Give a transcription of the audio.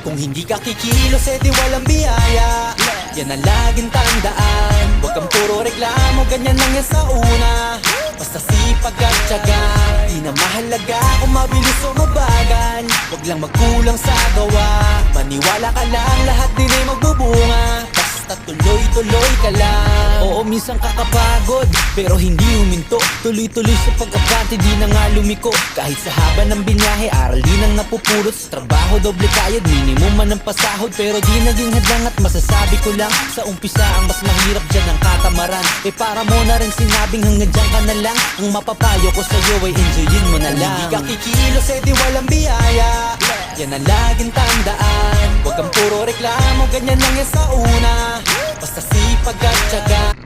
Kung hindi ka kikilos, edi walang biyaya. Yan ang laging tandaan. Huwag kang puro reklamo, ganyan lang yan sa una. Basta sipag at tiyaga, di na mahalaga kung mabilis o mabagal. Huwag lang magkulang sa gawa, maniwala ka lang, lahat din ay magbubunga. Basta tuloy-tuloy ka lang. Oo, minsan kakapagod, pero hindi huminto. Tuloy-tuloy sa pag-abante, di na nga lumiko. Kahit sa haba ng binyahe, aral din ang napupulot. Sa trabaho, doble kayod, minimum man ang pasahod. Pero di naging hadlang at masasabi ko lang, sa umpisa ang mas mahirap dyan ang katamaran. Para mo na rin sinabing hanggang dyan ka na lang. Ang mapapayo ko sa'yo ay enjoyin mo na lang. Kung hindi ka kikilos, edi walang biyaya. Yan ang laging tandaan. Huwag kang puro reklamo, ganyan lang yan sa una. Basta sipag at tiyaga.